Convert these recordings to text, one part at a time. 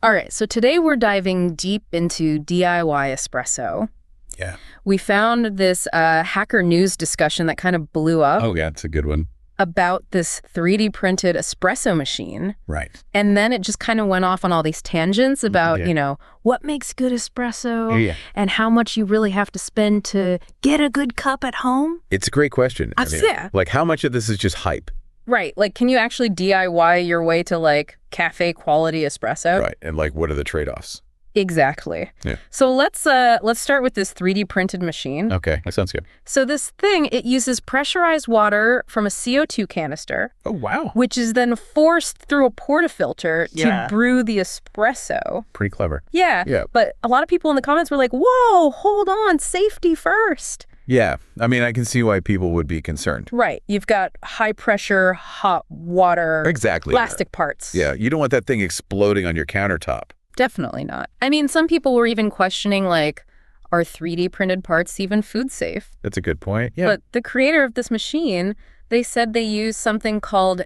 All right, so today we're diving deep into DIY espresso. Yeah. We found this Hackernews discussion that kind of blew up Oh, yeah, it's a good one. about this 3D printed espresso machine. Right. And then it just kind of went off on all these tangents about, Yeah. What makes good espresso Yeah. and how much you really have to spend to get a good cup at home. It's a great question. Yeah. Like, how much of this is just hype? Right. Like, can you actually DIY your way to, like, cafe quality espresso? Right. And, like, what are the trade-offs? Exactly. Yeah. So let's start with this 3D printed machine. Okay, that sounds good. So this thing, it uses pressurized water from a CO2 canister, Oh, wow. which is then forced through a portafilter to brew the espresso. Pretty clever. Yeah. Yeah. But a lot of people in the comments were like, whoa, hold on, safety first. Yeah. I mean, I can see why people would be concerned. Right. You've got high pressure, hot water. Exactly. Plastic parts. Yeah. You don't want that thing exploding on your countertop. Definitely not. I mean, some people were even questioning, like, are 3D printed parts even food safe? That's a good point. Yeah. But the creator of this machine, they said they use something called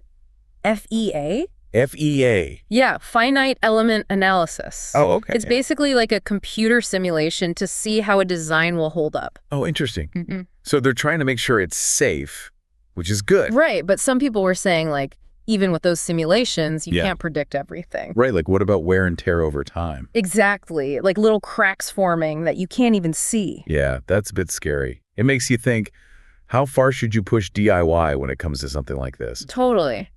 FEA. FEA. Yeah, finite element analysis. Oh, okay. It's basically like a computer simulation to see how a design will hold up. Oh, interesting. So they're trying to make sure it's safe, which is good. Right, but some people were saying, like, even with those simulations, you can't predict everything. Right, like what about wear and tear over time? Exactly, like little cracks forming that you can't even see. Yeah, that's a bit scary. It makes you think, how far should you push DIY when it comes to something like this? Totally.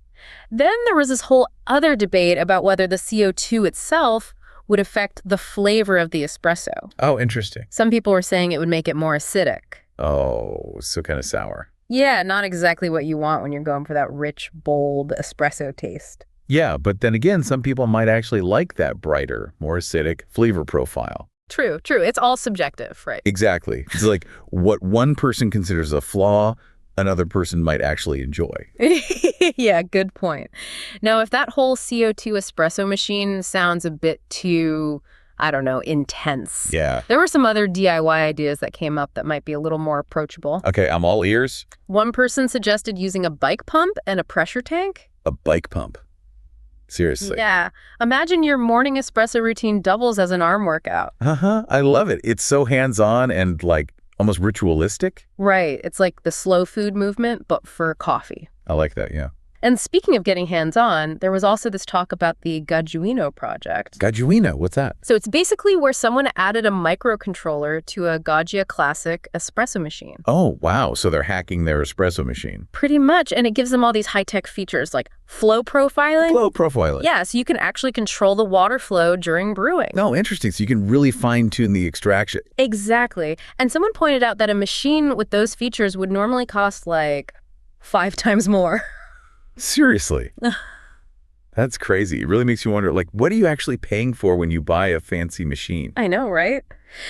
Then there was this whole other debate about whether the CO2 itself would affect the flavor of the espresso. Oh, interesting. Some people were saying it would make it more acidic. Oh, so kind of sour. Yeah, not exactly what you want when you're going for that rich, bold espresso taste. Yeah, but then again, some people might actually like that brighter, more acidic flavor profile. True. It's all subjective, right? Exactly. It's like what one person considers a flaw, another person might actually enjoy. Yeah, good point. Now, if that whole CO2 espresso machine sounds a bit too, I don't know, intense. Yeah. There were some other DIY ideas that came up that might be a little more approachable. Okay, I'm all ears. One person suggested using a bike pump and a pressure tank. A bike pump. Seriously. Yeah. Imagine your morning espresso routine doubles as an arm workout. I love it. It's so hands-on and like almost ritualistic. Right. It's like the slow food movement, but for coffee. I like that, yeah. And speaking of getting hands-on, there was also this talk about the Gajuino project. Gajuino, what's that? So it's basically where someone added a microcontroller to a Gaggia Classic espresso machine. Oh, wow. So they're hacking their espresso machine. Pretty much. And it gives them all these high-tech features like flow profiling. Flow profiling. Yeah, so you can actually control the water flow during brewing. No, interesting. So you can really fine-tune the extraction. Exactly. And someone pointed out that a machine with those features would normally cost like 5 times more. Seriously. That's crazy. It really makes you wonder, like, what are you actually paying for when you buy a fancy machine? I know, right?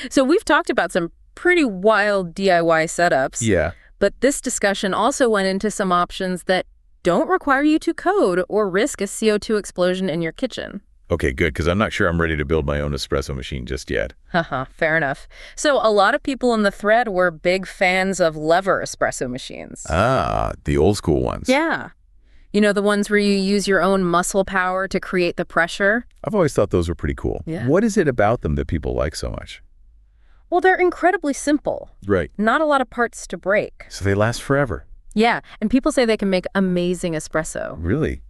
So we've talked about some pretty wild DIY setups. Yeah. But this discussion also went into some options that don't require you to code or risk a CO2 explosion in your kitchen. Okay, good, because I'm not sure I'm ready to build my own espresso machine just yet. Fair enough. So a lot of people in the thread were big fans of lever espresso machines. Ah, the old school ones. Yeah. You know, the ones where you use your own muscle power to create the pressure? I've always thought those were pretty cool. Yeah. What is it about them that people like so much? Well, they're incredibly simple. Right. Not a lot of parts to break. So they last forever. Yeah, and people say they can make amazing espresso. Really?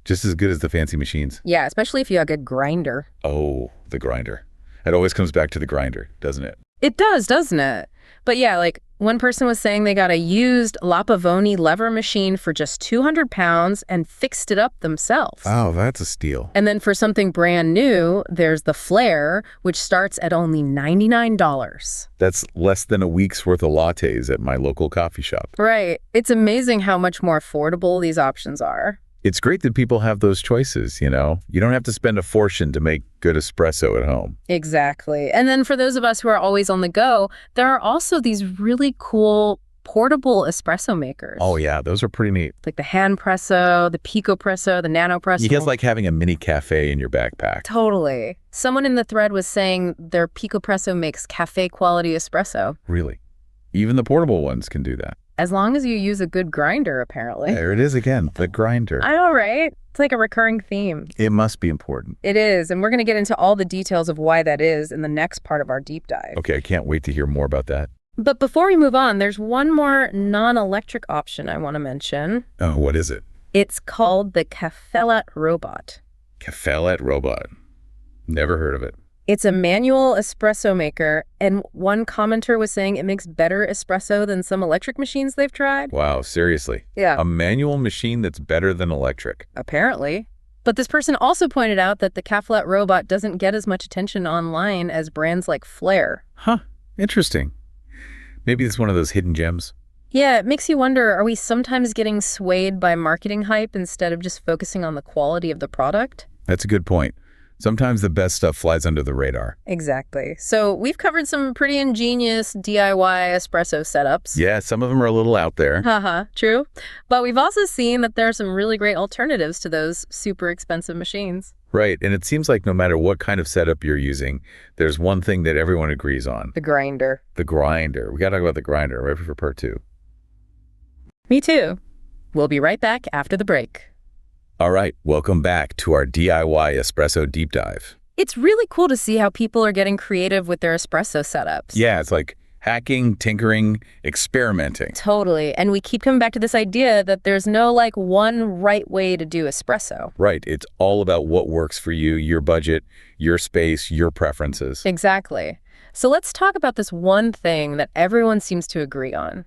Just as good as the fancy machines? Yeah, especially if you have a good grinder. Oh, the grinder. It always comes back to the grinder, doesn't it? It does, doesn't it? But yeah, like one person was saying they got a used La Pavoni lever machine for just 200 pounds and fixed it up themselves. Oh, that's a steal. And then for something brand new, there's the Flare, which starts at only $99. That's less than a week's worth of lattes at my local coffee shop. Right. It's amazing how much more affordable these options are. It's great that people have those choices, you know? You don't have to spend a fortune to make good espresso at home. Exactly. And then for those of us who are always on the go, there are also these really cool portable espresso makers. Oh, yeah. Those are pretty neat. Like the hand presso, the pico presso, the nano presso. You guys like having a mini cafe in your backpack. Totally. Someone in the thread was saying their pico presso makes cafe quality espresso. Really? Even the portable ones can do that. As long as you use a good grinder, apparently. There it is again, the grinder. I know, right? It's like a recurring theme. It must be important. It is, and we're going to get into all the details of why that is in the next part of our deep dive. Okay, I can't wait to hear more about that. But before we move on, there's one more non-electric option I want to mention. Oh, what is it? It's called the Café Robot. Café Robot. Never heard of it. It's a manual espresso maker, and one commenter was saying it makes better espresso than some electric machines they've tried. Wow, seriously? Yeah. A manual machine that's better than electric? Apparently. But this person also pointed out that the Café Robot doesn't get as much attention online as brands like Flair. Huh, interesting. Maybe it's one of those hidden gems. Yeah, it makes you wonder, are we sometimes getting swayed by marketing hype instead of just focusing on the quality of the product? That's a good point. Sometimes the best stuff flies under the radar. Exactly. So we've covered some pretty ingenious DIY espresso setups. Yeah, some of them are a little out there. Haha, true. But we've also seen that there are some really great alternatives to those super expensive machines. Right, and it seems like no matter what kind of setup you're using, there's one thing that everyone agrees on. The grinder. The grinder. We got to talk about the grinder right for part 2. Me too. We'll be right back after the break. All right, welcome back to our DIY espresso deep dive. It's really cool to see how people are getting creative with their espresso setups. Yeah, it's like hacking, tinkering, experimenting. Totally. And we keep coming back to this idea that there's no like one right way to do espresso. Right, it's all about what works for you, your budget, your space, your preferences. Exactly. So let's talk about this one thing that everyone seems to agree on.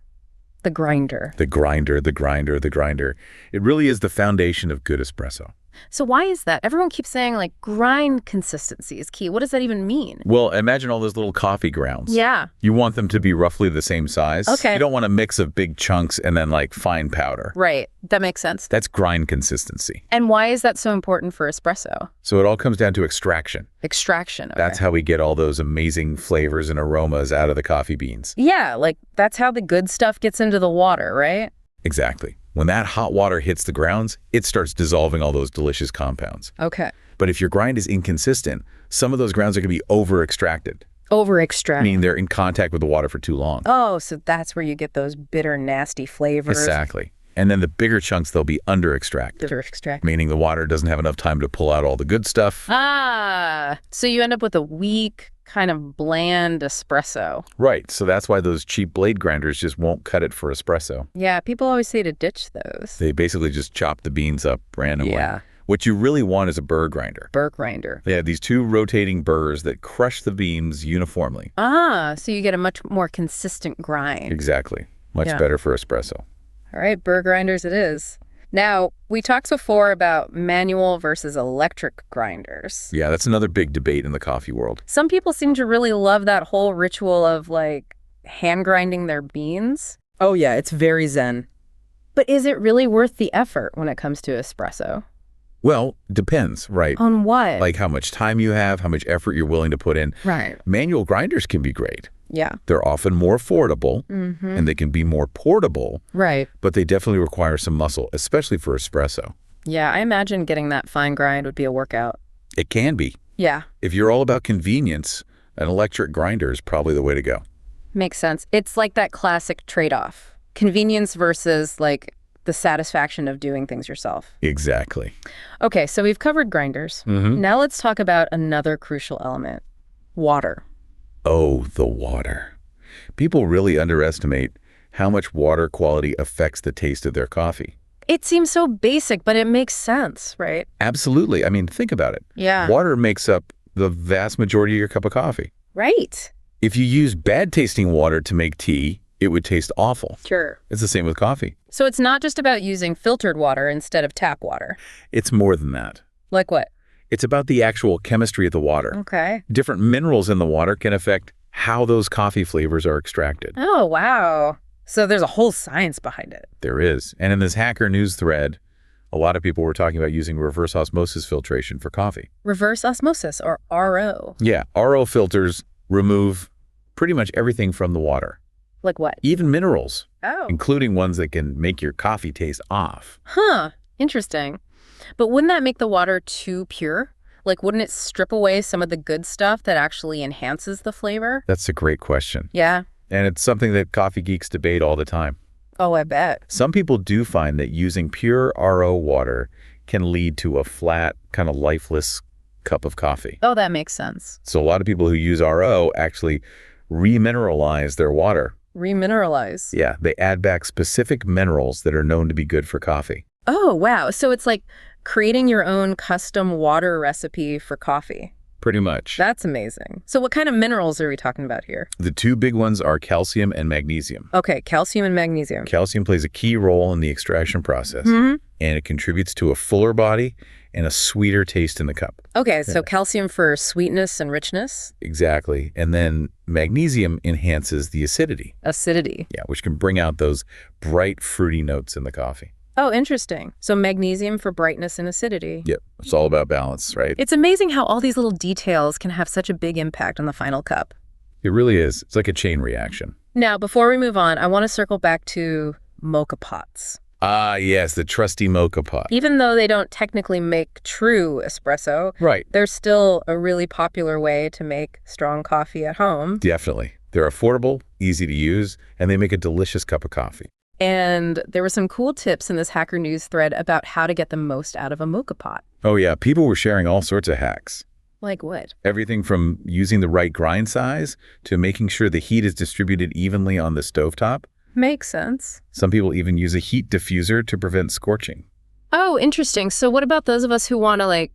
The grinder. The grinder, the grinder, the grinder. It really is the foundation of good espresso. So why is that? Everyone keeps saying like grind consistency is key. What does that even mean? Well, imagine all those little coffee grounds. Yeah. You want them to be roughly the same size. Okay. You don't want a mix of big chunks and then like fine powder. Right. That makes sense. That's grind consistency. And why is that so important for espresso? So it all comes down to extraction. Extraction. Okay. That's how we get all those amazing flavors and aromas out of the coffee beans. Yeah, like that's how the good stuff gets into the water, right? Exactly. When that hot water hits the grounds, it starts dissolving all those delicious compounds. Okay. But if your grind is inconsistent, some of those grounds are going to be over-extracted. Over-extract. I mean, they're in contact with the water for too long. Oh, so that's where you get those bitter, nasty flavors. Exactly. And then the bigger chunks, they'll be under-extracted. Under-extract. Meaning the water doesn't have enough time to pull out all the good stuff. Ah, so you end up with a weak, kind of bland espresso. Right. So that's why those cheap blade grinders just won't cut it for espresso. Yeah, people always say to ditch those. They basically just chop the beans up randomly. Yeah. What you really want is a burr grinder. Burr grinder. They have these 2 rotating burrs that crush the beans uniformly. Ah, so you get a much more consistent grind. Exactly. Much Yeah. better for espresso. All right, burr grinders it is. Now, we talked before about manual versus electric grinders. Yeah, that's another big debate in the coffee world. Some people seem to really love that whole ritual of like hand grinding their beans. Oh yeah, it's very zen. But is it really worth the effort when it comes to espresso? Well, depends, right? On what? Like how much time you have, how much effort you're willing to put in. Right. Manual grinders can be great. Yeah. They're often more affordable, and they can be more portable, Right. but they definitely require some muscle, especially for espresso. Yeah, I imagine getting that fine grind would be a workout. It can be. Yeah, If you're all about convenience, an electric grinder is probably the way to go. makes sense. It's like that classic trade-off. Convenience versus like the satisfaction of doing things yourself. Exactly. Okay, so we've covered grinders. Now let's talk about another crucial element, water. Oh, the water. People really underestimate how much water quality affects the taste of their coffee. It seems so basic, but it makes sense, right? Absolutely. I mean, think about it. Yeah. Water makes up the vast majority of your cup of coffee. Right. If you use bad tasting water to make tea, it would taste awful. Sure. It's the same with coffee. So it's not just about using filtered water instead of tap water. It's more than that. Like what? It's about the actual chemistry of the water. Okay. Different minerals in the water can affect how those coffee flavors are extracted. Oh, wow. So there's a whole science behind it. There is. And in this Hackernews thread, a lot of people were talking about using reverse osmosis filtration for coffee. Reverse osmosis, or RO. Yeah, RO filters remove pretty much everything from the water, Like what? even minerals, Oh. including ones that can make your coffee taste off. Huh. Interesting. But wouldn't that make the water too pure? Like, wouldn't it strip away some of the good stuff that actually enhances the flavor? That's a great question. Yeah. And it's something that coffee geeks debate all the time. Oh, I bet. Some people do find that using pure RO water can lead to a flat, kind of lifeless cup of coffee. Oh, that makes sense. So a lot of people who use RO actually remineralize their water. Remineralize. Yeah, they add back specific minerals that are known to be good for coffee. Oh, wow. So it's like creating your own custom water recipe for coffee. Pretty much. That's amazing. So what kind of minerals are we talking about here? The two big ones are calcium and magnesium. Okay, calcium and magnesium. Calcium plays a key role in the extraction process, and it contributes to a fuller body and a sweeter taste in the cup. Okay, so calcium for sweetness and richness. Exactly. And then magnesium enhances the acidity. Acidity. Yeah, which can bring out those bright, fruity notes in the coffee. Oh, interesting. So magnesium for brightness and acidity. Yep, it's all about balance, right? It's amazing how all these little details can have such a big impact on the final cup. It really is. It's like a chain reaction. Now, before we move on, I want to circle back to mocha pots. Ah, yes, the trusty mocha pot. Even though they don't technically make true espresso, Right. they're still a really popular way to make strong coffee at home. Definitely. They're affordable, easy to use, and they make a delicious cup of coffee. And there were some cool tips in this Hackernews thread about how to get the most out of a mocha pot. Oh yeah, people were sharing all sorts of hacks. Like what? Everything from using the right grind size to making sure the heat is distributed evenly on the stovetop. Makes sense. Some people even use a heat diffuser to prevent scorching. Oh, interesting. So what about those of us who want to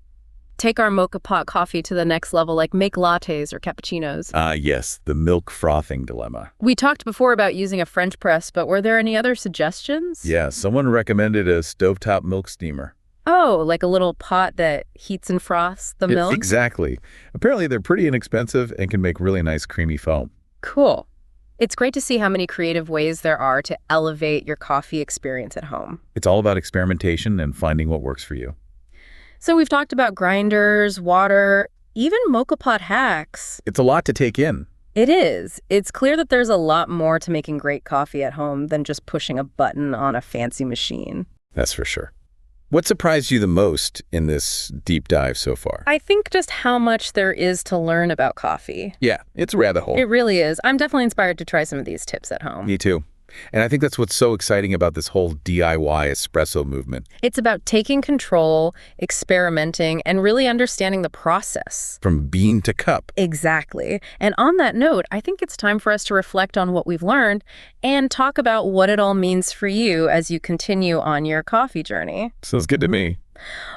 take our mocha pot coffee to the next level, like make lattes or cappuccinos? Yes, the milk frothing dilemma. We talked before about using a French press, but were there any other suggestions? Yeah, someone recommended a stovetop milk steamer. Oh, like a little pot that heats and froths the milk? Exactly. Apparently they're pretty inexpensive and can make really nice creamy foam. Cool. It's great to see how many creative ways there are to elevate your coffee experience at home. It's all about experimentation and finding what works for you. So we've talked about grinders, water, even mocha pot hacks. It's a lot to take in. It is. It's clear that there's a lot more to making great coffee at home than just pushing a button on a fancy machine. That's for sure. What surprised you the most in this deep dive so far? I think just how much there is to learn about coffee. Yeah, it's a rabbit hole. It really is. I'm definitely inspired to try some of these tips at home. Me too. And I think that's what's so exciting about this whole DIY espresso movement. It's about taking control, experimenting, and really understanding the process. From bean to cup. Exactly. And on that note, I think it's time for us to reflect on what we've learned and talk about what it all means for you as you continue on your coffee journey. Sounds good to me.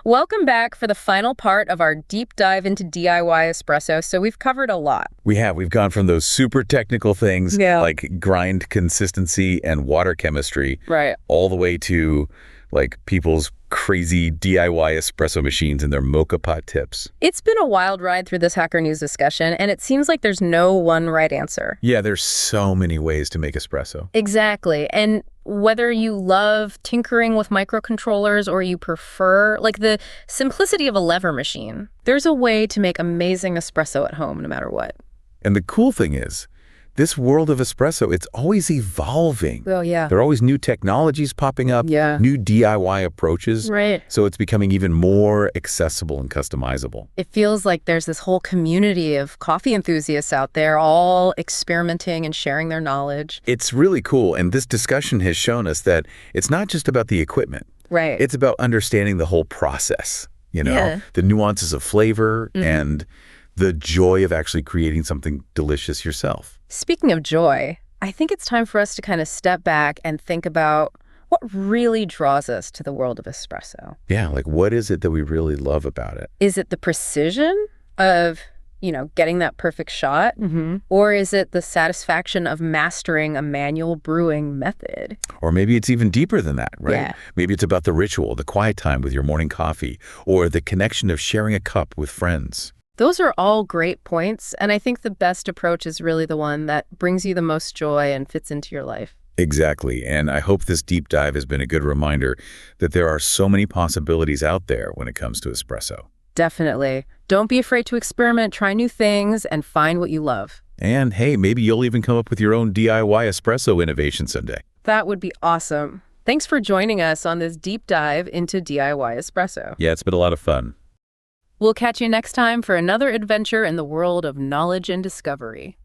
Welcome back for the final part of our deep dive into DIY espresso. So we've covered a lot. We've gone from those super technical things like grind consistency and water chemistry, right, all the way to like people's crazy DIY espresso machines and their mocha pot tips. It's been a wild ride through this Hacker News discussion, and it seems like there's no one right answer. Yeah, there's so many ways to make espresso. Exactly. And whether you love tinkering with microcontrollers or you prefer the simplicity of a lever machine, there's a way to make amazing espresso at home no matter what. And the cool thing is, this world of espresso, it's always evolving. Oh, yeah. There are always new technologies popping up, new DIY approaches. Right. So it's becoming even more accessible and customizable. It feels like there's this whole community of coffee enthusiasts out there all experimenting and sharing their knowledge. It's really cool. And this discussion has shown us that it's not just about the equipment. Right. It's about understanding the whole process, the nuances of flavor and the joy of actually creating something delicious yourself. Speaking of joy, I think it's time for us to kind of step back and think about what really draws us to the world of espresso. Yeah, what is it that we really love about it? Is it the precision of, getting that perfect shot? Or is it the satisfaction of mastering a manual brewing method? Or maybe it's even deeper than that, right? Yeah. Maybe it's about the ritual, the quiet time with your morning coffee, or the connection of sharing a cup with friends. Those are all great points, and I think the best approach is really the one that brings you the most joy and fits into your life. Exactly, and I hope this deep dive has been a good reminder that there are so many possibilities out there when it comes to espresso. Definitely. Don't be afraid to experiment, try new things, and find what you love. And hey, maybe you'll even come up with your own DIY espresso innovation someday. That would be awesome. Thanks for joining us on this deep dive into DIY espresso. Yeah, it's been a lot of fun. We'll catch you next time for another adventure in the world of knowledge and discovery.